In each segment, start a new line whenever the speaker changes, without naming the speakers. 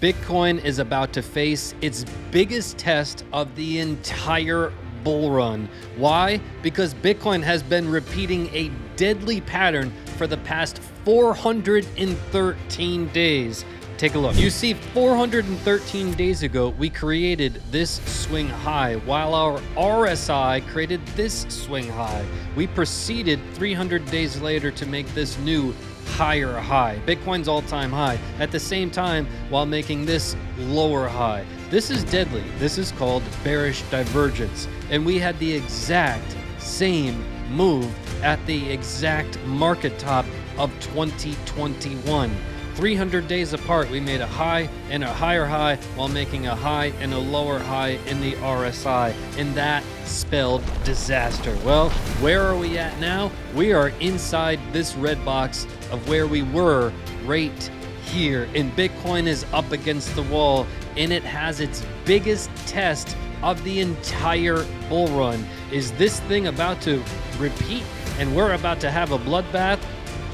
Bitcoin is about to face its biggest test of the entire bull run. Why? Because Bitcoin has been repeating a deadly pattern for the past 413 days. Take a look. You see, 413 days ago, we created this swing high, while our RSI created this swing high. We proceeded 300 days later to make this new higher high, Bitcoin's all-time high, at the same time while making this lower high. This is deadly. This is called bearish divergence. And we had the exact same move at the exact market top of 2021. 300 days apart, we made a high and a higher high while making a high and a lower high in the RSI, and that spelled disaster. Well, where are we at now? We are inside this red box of where we were right here, and Bitcoin is up against the wall, and it has its biggest test of the entire bull run. Is this thing about to repeat and we're about to have a bloodbath,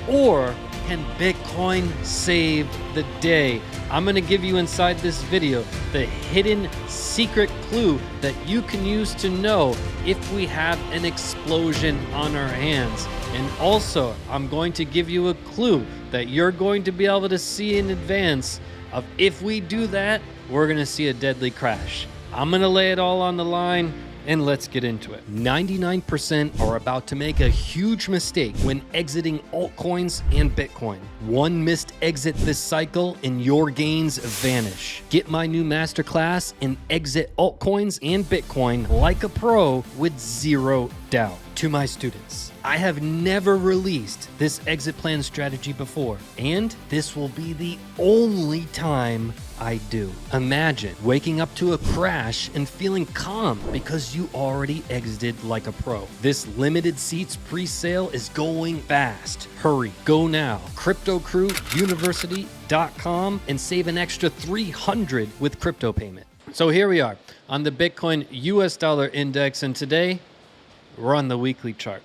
or can Bitcoin save the day? I'm going to give you inside this video the hidden secret clue that you can use to know if we have an explosion on our hands. And also, I'm going to give you a clue that you're going to be able to see in advance of if we do that, we're going to see a deadly crash. I'm going to lay it all on the line, and let's get into it. 99% are about to make a huge mistake when exiting altcoins and Bitcoin. One missed exit this cycle and your gains vanish. Get my new masterclass and exit altcoins and Bitcoin like a pro with zero doubt. To my students, I have never released this exit plan strategy before, and this will be the only time I do. Imagine waking up to a crash and feeling calm because you already exited like a pro. This limited seats pre-sale is going fast. Hurry, go now. CryptoCrewUniversity.com and save an extra $300 with crypto payment. So here we are on the Bitcoin US dollar index, and today we're on the weekly chart.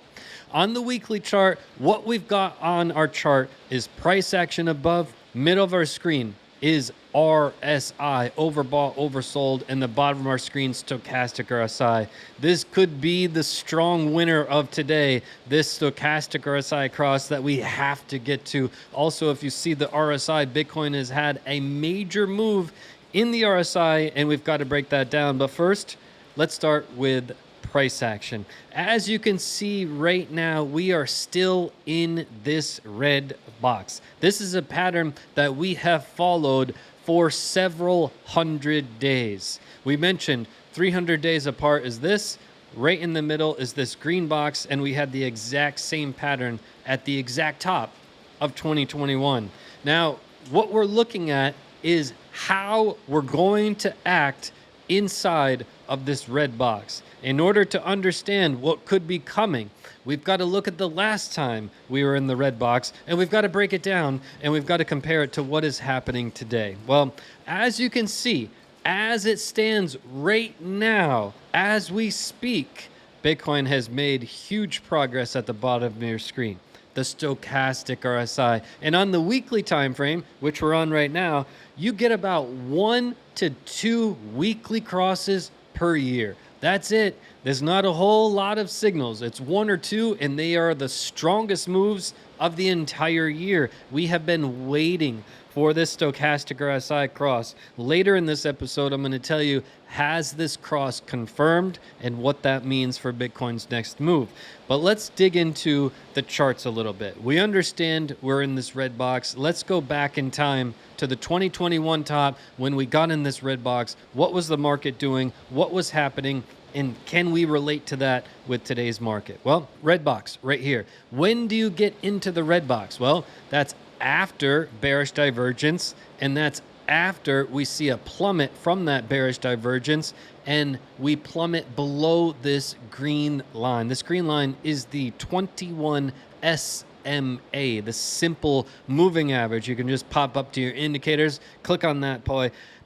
On the weekly chart, what we've got on our chart is price action above. Middle of our screen is RSI, overbought, oversold, and the bottom of our screen, Stochastic RSI. This could be the strong winner of today, this Stochastic RSI cross that we have to get to. Also, if you see the RSI, Bitcoin has had a major move in the RSI, and we've got to break that down. But first, let's start with price action. As you can see right now, we are still in this red box. This is a pattern that we have followed for several hundred days. We mentioned 300 days apart is this, right in the middle is this green box, and we had the exact same pattern at the exact top of 2021. Now, what we're looking at is how we're going to act inside of this red box. In order to understand what could be coming, we've got to look at the last time we were in the red box, and we've got to break it down, and we've got to compare it to what is happening today. Well, as you can see, as it stands right now, as we speak, Bitcoin has made huge progress at the bottom of your screen, the Stochastic RSI. And on the weekly time frame, which we're on right now, you get about 1 to 2 weekly crosses per year. That's it. There's not a whole lot of signals. It's 1 or 2, and they are the strongest moves of the entire year. We have been waiting for this Stochastic RSI cross. Later in this episode, I'm going to tell you, has this cross confirmed and what that means for Bitcoin's next move. But let's dig into the charts a little bit. We understand we're in this red box. Let's go back in time to the 2021 top when we got in this red box. What was the market doing? What was happening? And can we relate to that with today's market? Well, red box right here. When do you get into the red box? Well, that's after bearish divergence, and that's after we see a plummet from that bearish divergence, and we plummet below this green line. This green line is the 21 SMA, the simple moving average. You can just pop up to your indicators, click on that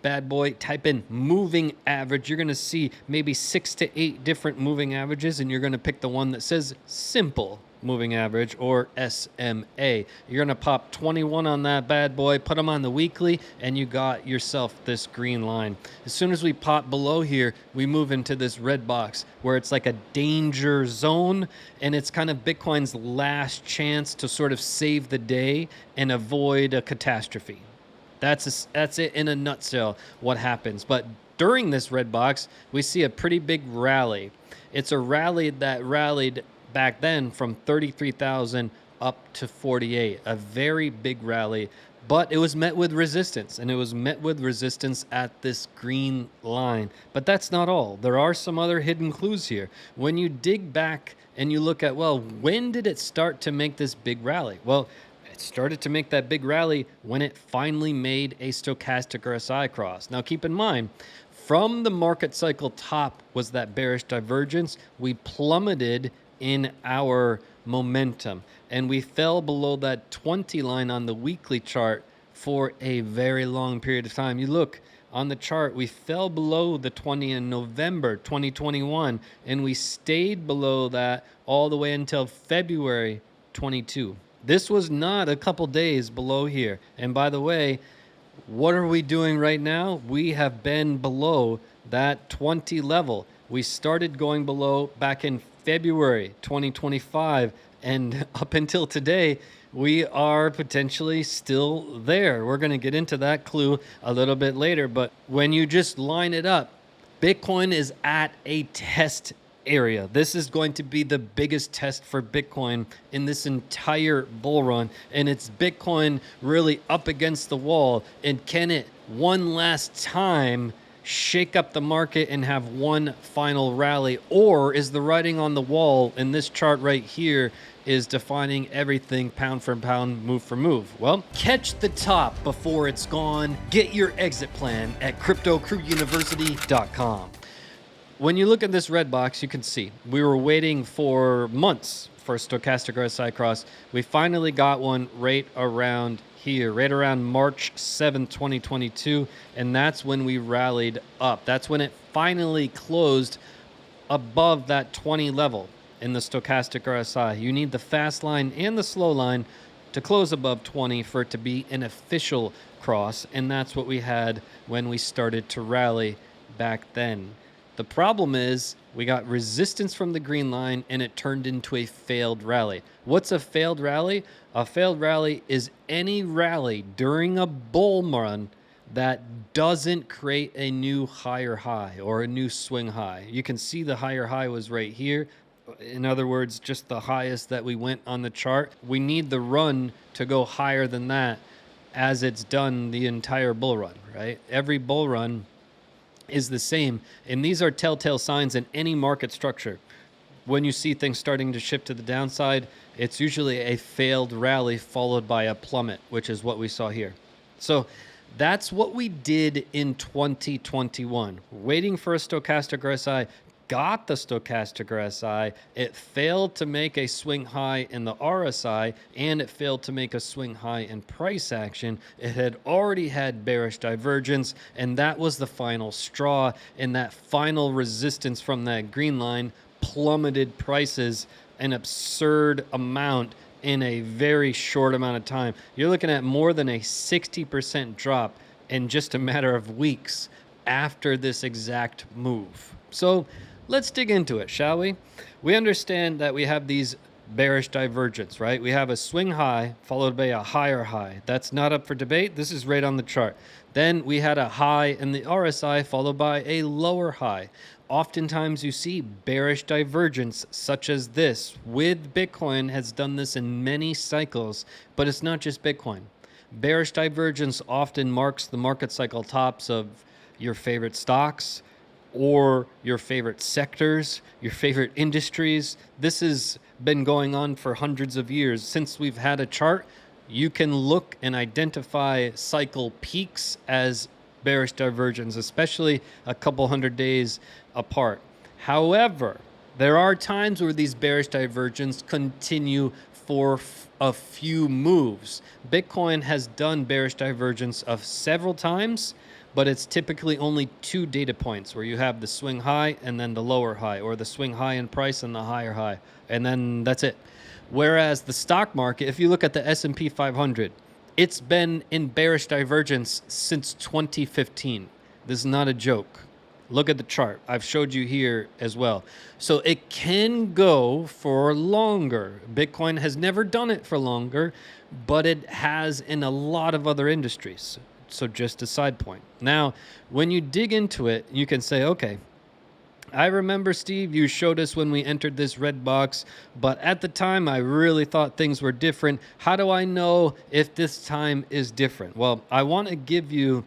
bad boy, type in moving average. You're going to see maybe 6 to 8 different moving averages, and you're going to pick the one that says simple. moving average, or SMA. You're going to pop 21 on that bad boy, put them on the weekly, and you got yourself this green line. As soon as we pop below here, we move into this red box where it's like a danger zone, and it's kind of Bitcoin's last chance to sort of save the day and avoid a catastrophe. That's it in a nutshell, what happens. But during this red box, we see a pretty big rally. It's a rally that rallied back then from 33,000 up to 48, a very big rally, but it was met with resistance, and it was met with resistance at this green line. But that's not all. There are some other hidden clues here. When you dig back and you look at, well, when did it start to make this big rally? Well, it started to make that big rally when it finally made a stochastic RSI cross. Now keep in mind, from the market cycle top was that bearish divergence. We plummeted in our momentum, and we fell below that 20 line on the weekly chart for a very long period of time. You look on the chart, we fell below the 20 in November 2021, and we stayed below that all the way until February 22. This was not a couple days below here. And by the way, what are we doing right now? We have been below that 20 level. We started going below back in February 2025, and up until today, we are potentially still there. We're going to get into that clue a little bit later, but when you just line it up, Bitcoin is at a test area. This is going to be the biggest test for Bitcoin in this entire bull run, and it's Bitcoin really up against the wall. And can it one last time shake up the market and have one final rally, or is the writing on the wall in this chart right here is defining everything pound for pound, move for move? Well, catch the top before it's gone. Get your exit plan at cryptocrewuniversity.com. When you look at this red box, you can see we were waiting for months for a stochastic RSI cross. We finally got one right around here, right around March 7th, 2022, and that's when we rallied up. That's when it finally closed above that 20 level in the stochastic RSI. You need the fast line and the slow line to close above 20 for it to be an official cross, and that's what we had when we started to rally back then. The problem is we got resistance from the green line, and it turned into a failed rally. What's a failed rally? A failed rally is any rally during a bull run that doesn't create a new higher high or a new swing high. You can see the higher high was right here. In other words, just the highest that we went on the chart. We need the run to go higher than that as it's done the entire bull run, right? Every bull run is the same, and these are telltale signs in any market structure. When you see things starting to shift to the downside, it's usually a failed rally followed by a plummet, which is what we saw here. So that's what we did in 2021. Waiting for a stochastic RSI, got the stochastic RSI, it failed to make a swing high in the RSI, and it failed to make a swing high in price action. It had already had bearish divergence, and that was the final straw, and that final resistance from that green line plummeted prices an absurd amount in a very short amount of time. You're looking at more than a 60% drop in just a matter of weeks after this exact move. So let's dig into it, shall we? We understand that we have these bearish divergence, right? We have a swing high followed by a higher high. That's not up for debate. This is right on the chart. Then we had a high in the RSI followed by a lower high. Oftentimes you see bearish divergence such as this with Bitcoin, has done this in many cycles, but it's not just Bitcoin. Bearish divergence often marks the market cycle tops of your favorite stocks or your favorite sectors, your favorite industries. This has been going on for hundreds of years. Since we've had a chart, you can look and identify cycle peaks as bearish divergence, especially a couple hundred days apart. However, there are times where these bearish divergence continue for a few moves. Bitcoin has done bearish divergence of several times, but it's typically only 2 data points where you have the swing high and then the lower high, or the swing high in price and the higher high, and then that's it. Whereas the stock market, if you look at the S&P 500, it's been in bearish divergence since 2015. This is not a joke. Look at the chart. I've showed you here as well. So it can go for longer. Bitcoin has never done it for longer, but it has in a lot of other industries. So just a side point. Now, when you dig into it, you can say, okay, I remember, Steve, you showed us when we entered this red box, but at the time I really thought things were different. How do I know if this time is different? Well, I want to give you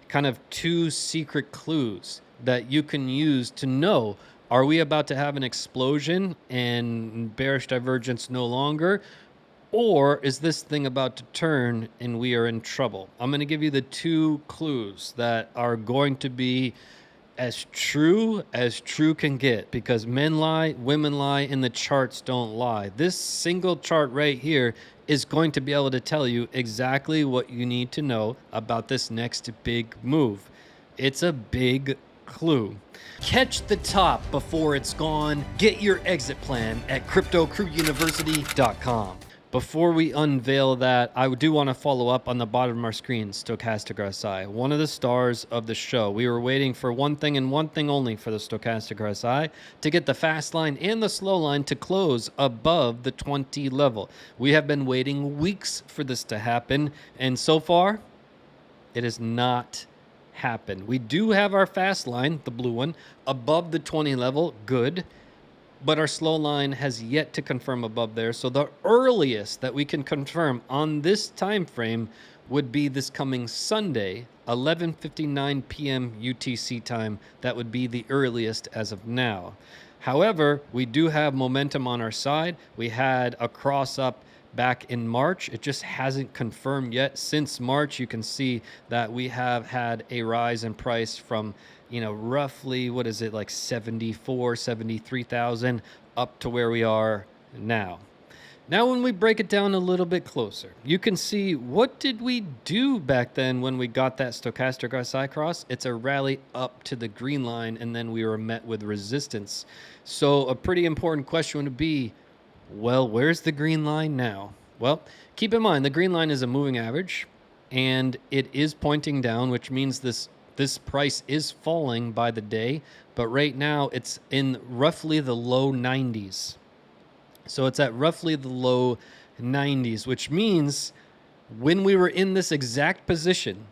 kind of two secret clues that you can use to know, are we about to have an explosion and bearish divergence no longer? Or is this thing about to turn and we are in trouble? I'm going to give you the two clues that are going to be as true can get, because men lie, women lie, and the charts don't lie. This single chart right here is going to be able to tell you exactly what you need to know about this next big move. It's a big clue. Catch the top before it's gone. Get your exit plan at cryptocrewuniversity.com. Before we unveil that, I do want to follow up on the bottom of our screen, Stochastic RSI, one of the stars of the show. We were waiting for one thing and one thing only for the Stochastic RSI, to get the fast line and the slow line to close above the 20 level. We have been waiting weeks for this to happen, and so far, it has not happened. We do have our fast line, the blue one, above the 20 level, good. But our slow line has yet to confirm above there. So the earliest that we can confirm on this time frame would be this coming Sunday, 11:59 p.m. UTC time. That would be the earliest as of now. However, we do have momentum on our side. We had a cross up back in March. It just hasn't confirmed yet. Since March, you can see that we have had a rise in price from, you know, roughly, what is it, like 74, 73,000 up to where we are now. Now, when we break it down a little bit closer, you can see, what did we do back then when we got that Stochastic RSI cross? It's a rally up to the green line, and then we were met with resistance. So a pretty important question would be, well, where's the green line now? Well, keep in mind, the green line is a moving average, and it is pointing down, which means this price is falling by the day, but right now it's in roughly the low 90s. So it's at roughly the low 90s, which means when we were in this exact position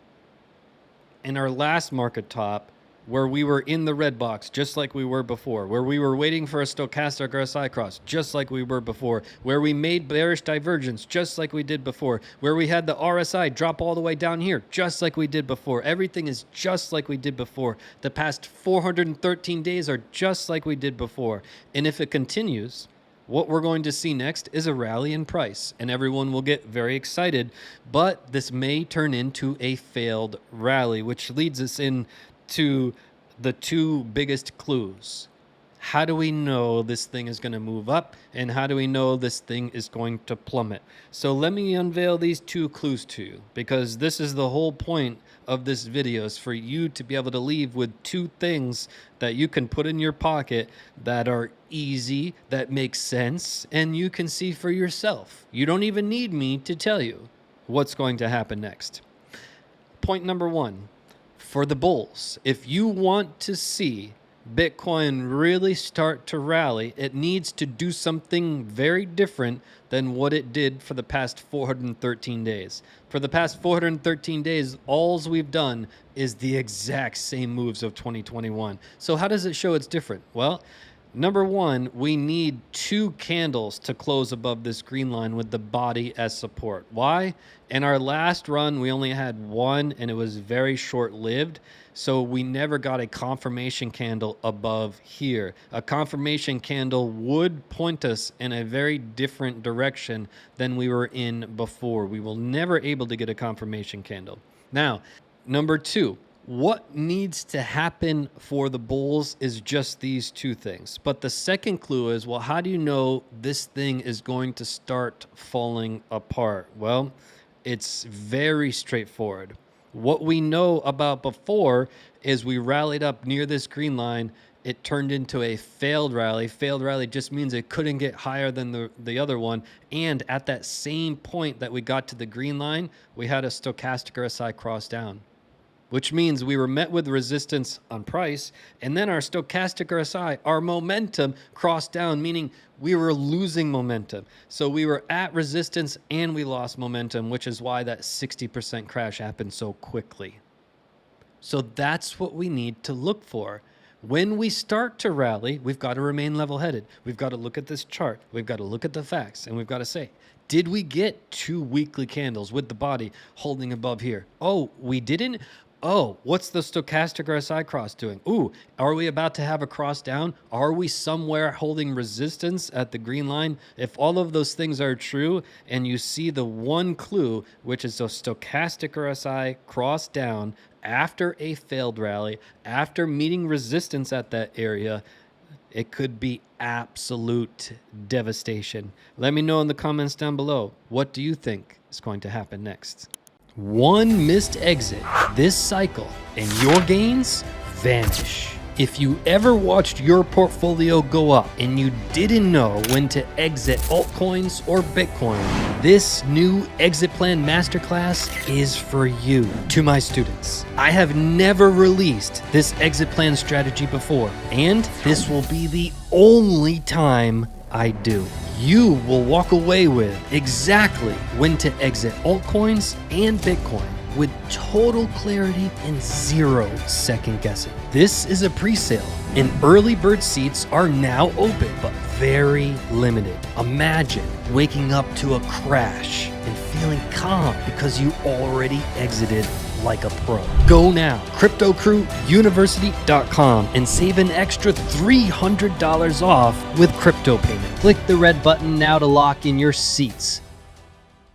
in our last market top, where we were in the red box, just like we were before, where we were waiting for a Stochastic RSI cross, just like we were before, where we made bearish divergence, just like we did before, where we had the RSI drop all the way down here, just like we did before. Everything is just like we did before. The past 413 days are just like we did before. And if it continues, what we're going to see next is a rally in price, and everyone will get very excited, but this may turn into a failed rally, which leads us in to the two biggest clues. How do we know this thing is going to move up, and how do we know this thing is going to plummet? So let me unveil these two clues to you, because this is the whole point of this video, is for you to be able to leave with two things that you can put in your pocket that are easy, that make sense, and you can see for yourself. You don't even need me to tell you what's going to happen next. Point number one. For the bulls, if you want to see Bitcoin really start to rally, it needs to do something very different than what it did for the past 413 days. For the past 413 days, all we've done is the exact same moves of 2021. So how does it show it's different? Well, number one, we need two candles to close above this green line with the body as support. Why? In our last run, we only had one, and it was very short-lived. So we never got a confirmation candle above here. A confirmation candle would point us in a very different direction than we were in before. We were never able to get a confirmation candle. Now, number two, what needs to happen for the bulls is just these two things. But the second clue is, well, how do you know this thing is going to start falling apart? Well, it's very straightforward. What we know about before is we rallied up near this green line, it turned into a failed rally. Failed rally just means it couldn't get higher than the other one. And at that same point that we got to the green line, we had a stochastic RSI cross down, which means we were met with resistance on price. And then our stochastic RSI, our momentum crossed down, meaning we were losing momentum. So we were at resistance and we lost momentum, which is why that 60% crash happened so quickly. So that's what we need to look for. When we start to rally, we've got to remain level-headed. We've got to look at this chart. We've got to look at the facts, and we've got to say, did we get 2 weekly candles with the body holding above here? Oh, we didn't? Oh, what's the stochastic RSI cross doing? Ooh, are we about to have a cross down? Are we somewhere holding resistance at the green line? If all of those things are true and you see the one clue, which is the stochastic RSI cross down after a failed rally, after meeting resistance at that area, it could be absolute devastation. Let me know in the comments down below. What do you think is going to happen next? One missed exit this cycle and your gains vanish. If you ever watched your portfolio go up and you didn't know when to exit altcoins or Bitcoin, this new exit plan masterclass is for you. To my students, I have never released this exit plan strategy before, and this will be the only time I do. You will walk away with exactly when to exit altcoins and Bitcoin with total clarity and 0 second guessing. This is a pre-sale and early bird seats are now open, but very limited. Imagine waking up to a crash and feeling calm because you already exited like a pro. Go now, CryptoCrewUniversity.com, and save an extra $300 off with crypto payment. Click the red button now to lock in your seats